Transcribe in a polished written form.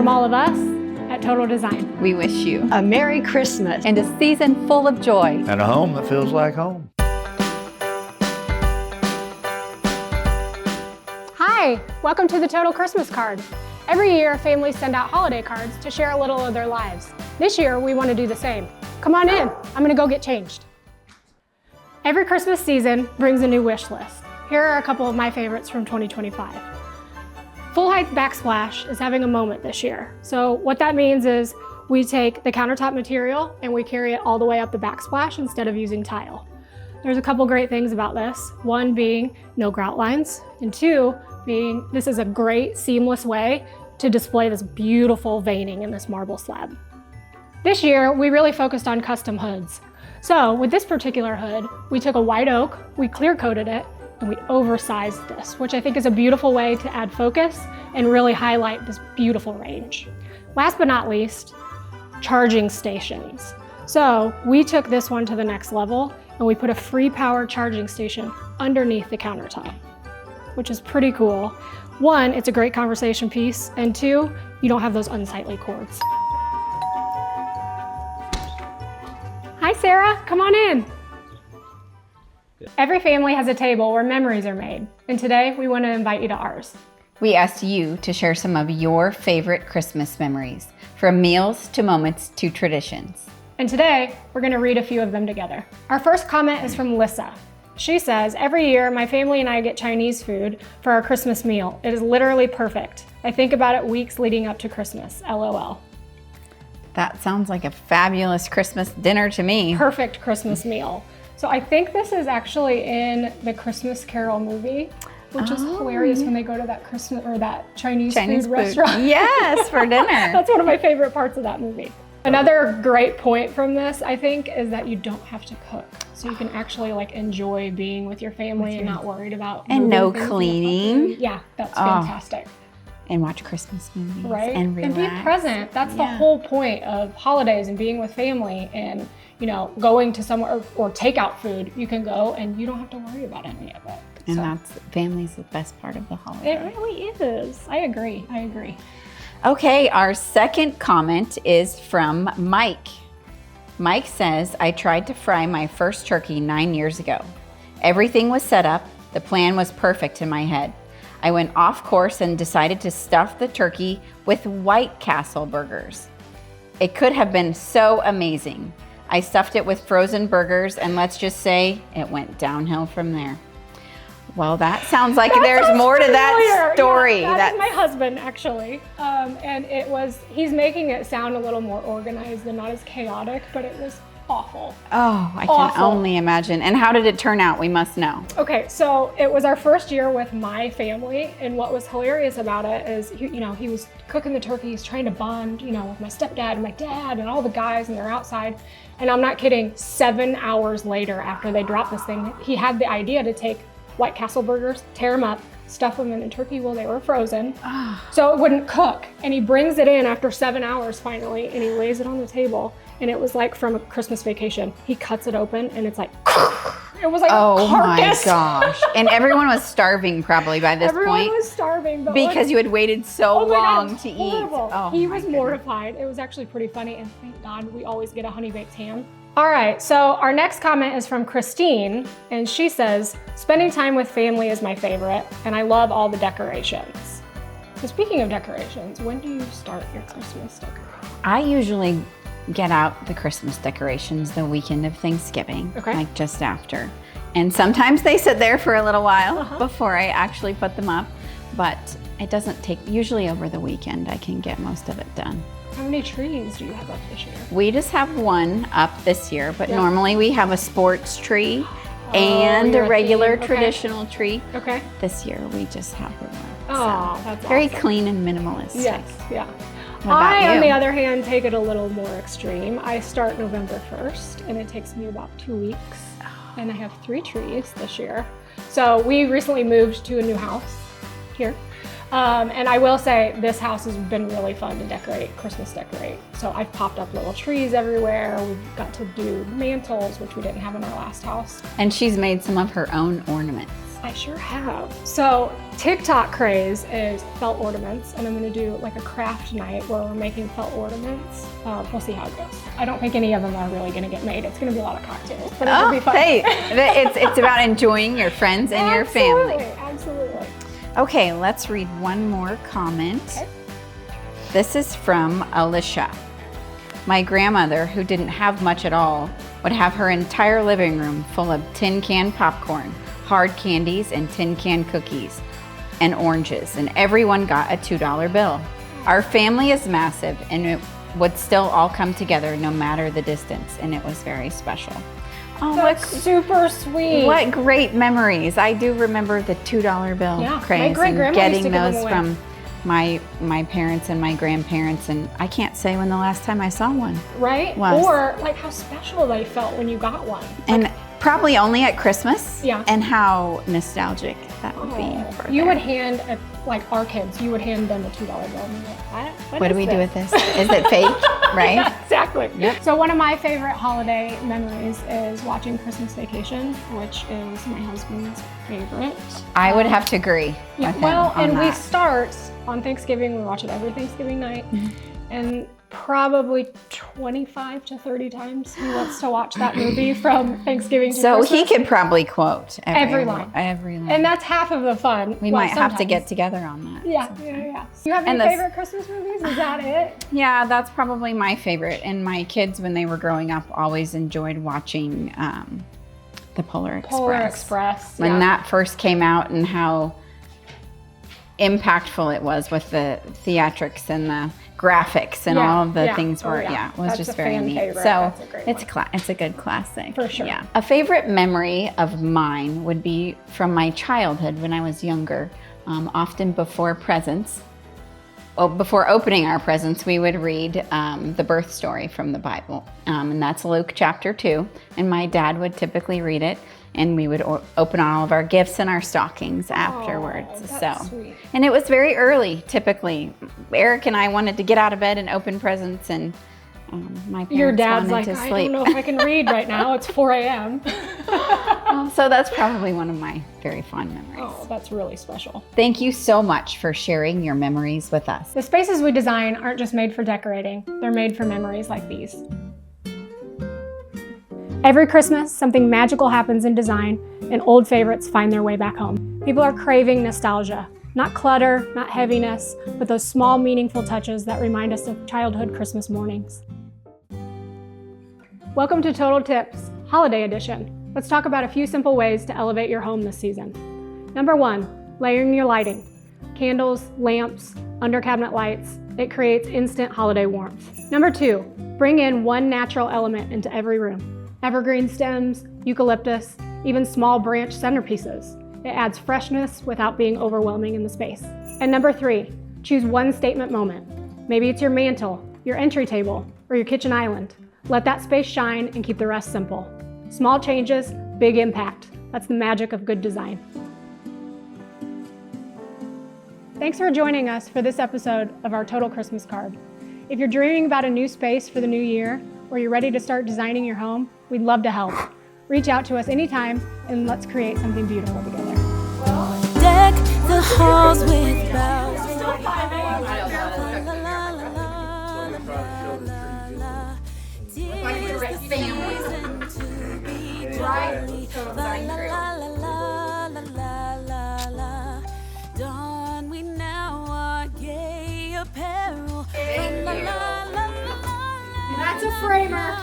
From all of us at Total Design, we wish you a Merry Christmas and a season full of joy. And a home that feels like home. Hi, welcome to the Total Christmas Card. Every year, families send out holiday cards to share a little of their lives. This year, we want to do the same. Come on in, I'm gonna go get changed. Every Christmas season brings a new wish list. Here are a couple of my favorites from 2025. Full height backsplash is having a moment this year. So what that means is we take the countertop material and we carry it all the way up the backsplash instead of using tile. There's a couple great things about this. One being no grout lines, and two being this is a great seamless way to display this beautiful veining in this marble slab. This year, we really focused on custom hoods. So with this particular hood, we took a white oak, we clear coated it, and we oversized this, which I think is a beautiful way to add focus and really highlight this beautiful range. Last but not least, charging stations. So we took this one to the next level and we put a free power charging station underneath the countertop, which is pretty cool. One, it's a great conversation piece, and two, you don't have those unsightly cords. Hi Sarah, come on in. Every family has a table where memories are made, and today we want to invite you to ours. We asked you to share some of your favorite Christmas memories, from meals to moments to traditions. And today, we're going to read a few of them together. Our first comment is from Lissa. She says, every year my family and I get Chinese food for our Christmas meal. It is literally perfect. I think about it weeks leading up to Christmas, LOL. That sounds like a fabulous Christmas dinner to me. Perfect Christmas meal. So I think this is actually in the Christmas Carol movie, which is hilarious when they go to that Christmas or that Chinese food restaurant. Yes, for dinner. That's one of my favorite parts of that movie. Another great point from this, I think, is that you don't have to cook. So you can actually like enjoy being with your family and not worried about and no cleaning. Yeah, that's fantastic. And watch Christmas movies. Right. And relax. And be present. That's the whole point of holidays and being with family and, you know, going to somewhere or takeout food. You can go and you don't have to worry about any of it. And that's family's the best part of the holiday. It really is. I agree. Okay, our second comment is from Mike. Mike says, I tried to fry my first turkey 9 years ago. Everything was set up. The plan was perfect in my head. I went off course and decided to stuff the turkey with White Castle burgers. It could have been so amazing. I stuffed it with frozen burgers and let's just say it went downhill from there. Well, that sounds like there's more to that story. Yeah, that's my husband, actually. And he's making it sound a little more organized and not as chaotic, but it was awful. Oh, I can only imagine. And how did it turn out? We must know. Okay, so it was our first year with my family, and what was hilarious about it is, he was cooking the turkey, he's trying to bond, with my stepdad and my dad and all the guys, and they're outside. And I'm not kidding, 7 hours later after they dropped this thing, he had the idea to take White Castle burgers, tear them up, stuff them in a turkey while they were frozen, so it wouldn't cook. And he brings it in after 7 hours finally, and he lays it on the table, and it was like from a Christmas Vacation. He cuts it open, and it's like, it was like oh carcass. My gosh. And everyone was starving probably by this Everyone point. was starving. But because you had waited so long to horrible. eat. Oh, he was mortified. It was actually pretty funny, and thank God we always get a honey baked ham. All right, so our next comment is from Christine, and she says, spending time with family is my favorite, and I love all the decorations. So speaking of decorations, when do you start your Christmas decorations? I usually get out the Christmas decorations the weekend of Thanksgiving, like just after. And sometimes they sit there for a little while before I actually put them up, but it doesn't take, usually over the weekend I can get most of it done. How many trees do you have up this year? We just have one up this year, but normally we have a sports tree and a regular traditional tree. Okay. This year we just have the one. Oh, that's very clean and minimalist. Yes, yeah. I, on the other hand, take it a little more extreme. I start November 1st, and it takes me about 2 weeks, and I have 3 trees this year. So we recently moved to a new house here. And I will say this house has been really fun to decorate, Christmas decorate. So I've popped up little trees everywhere. We've got to do mantles, which we didn't have in our last house. And she's made some of her own ornaments. I sure have. So TikTok craze is felt ornaments, and I'm gonna do like a craft night where we're making felt ornaments. We'll see how it goes. I don't think any of them are really gonna get made. It's gonna be a lot of cocktails, but it'll be fun. Hey, it's about enjoying your friends and your family. Absolutely. Okay, let's read one more comment. Okay. This is from Alicia. My grandmother, who didn't have much at all, would have her entire living room full of tin can popcorn, hard candies, and tin can cookies and oranges, and everyone got a $2 bill. Our family is massive, and it would still all come together no matter the distance, and it was very special. Oh, That's super sweet. What great memories. I do remember the $2 bill craze and getting those from my parents and my grandparents, and I can't say when the last time I saw one. Right? Was. Or like how special they felt when you got one. And probably only at Christmas. Yeah. And how nostalgic that would be. For You them. would hand, like our kids, you would hand them a $2 bill. And you're like, What do we do with this? Is it fake? Right? Yeah, exactly. Yep. So one of my favorite holiday memories is watching Christmas Vacation, which is my husband's favorite. I would have to agree with him Well, on and we that. start on Thanksgiving. We watch it every Thanksgiving night. And probably 25 to 30 times he wants to watch that movie from Thanksgiving to So Christmas. he could probably quote Every line. Every line. And that's half of the fun. We might have to get together on that. Yeah. You have any And favorite Christmas movies? Is that it? Yeah, that's probably my favorite. And my kids, when they were growing up, always enjoyed watching the Polar Express. Polar Express. When that first came out, and how impactful it was with the theatrics and the graphics and all of the things were, it was That's just a very fan neat. favorite. So That's a great it's a good classic. For sure. Yeah. A favorite memory of mine would be from my childhood when I was younger. Often before presents, before opening our presents, we would read the birth story from the Bible. And that's Luke chapter 2. And my dad would typically read it, and we would open all of our gifts and our stockings afterwards. That's sweet. And it was very early, typically. Eric and I wanted to get out of bed and open presents, and my parents Your dad's wanted like, to I sleep. don't know if I can read right now. It's 4 a.m. So that's probably one of my very fond memories. Oh, that's really special. Thank you so much for sharing your memories with us. The spaces we design aren't just made for decorating. They're made for memories like these. Every Christmas, something magical happens in design, and old favorites find their way back home. People are craving nostalgia. Not clutter, not heaviness, but those small, meaningful touches that remind us of childhood Christmas mornings. Welcome to Total Tips, Holiday Edition. Let's talk about a few simple ways to elevate your home this season. Number 1, layering your lighting. Candles, lamps, under cabinet lights. It creates instant holiday warmth. Number 2, bring in one natural element into every room. Evergreen stems, eucalyptus, even small branch centerpieces. It adds freshness without being overwhelming in the space. And number 3, choose one statement moment. Maybe it's your mantle, your entry table, or your kitchen island. Let that space shine and keep the rest simple. Small changes, big impact. That's the magic of good design. Thanks for joining us for this episode of our Total Christmas Card. If you're dreaming about a new space for the new year, or you're ready to start designing your home, we'd love to help. Reach out to us anytime, and let's create something beautiful together. Deck the halls with bells. Dawn we now are gay apparel. That's a framer.